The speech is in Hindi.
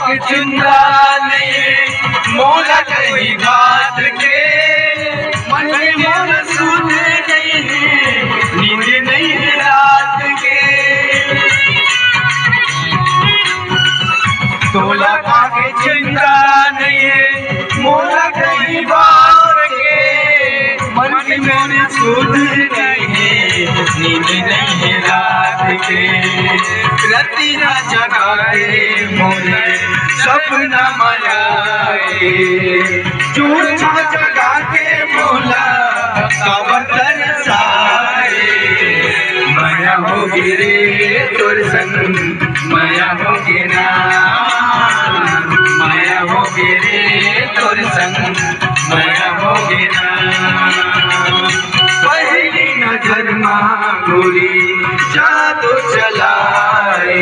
के चिंता नहीं मोला कहीं बात के मन में मोर सुन गई है नींद नहीं है रात के तोला के चिंता नहीं है मोला कहीं बात के मन में मोर सुन गई है नींद नहीं है रात के रतिया जगाए मोरे सपना मायाए चूचा जगा के बोला काबर तरसाए माया हो गिरे तोर संग माया हो गिरा माया हो गिरे तोर संग माया हो गिरा पहली नजर माँ गोरी जादू चलाए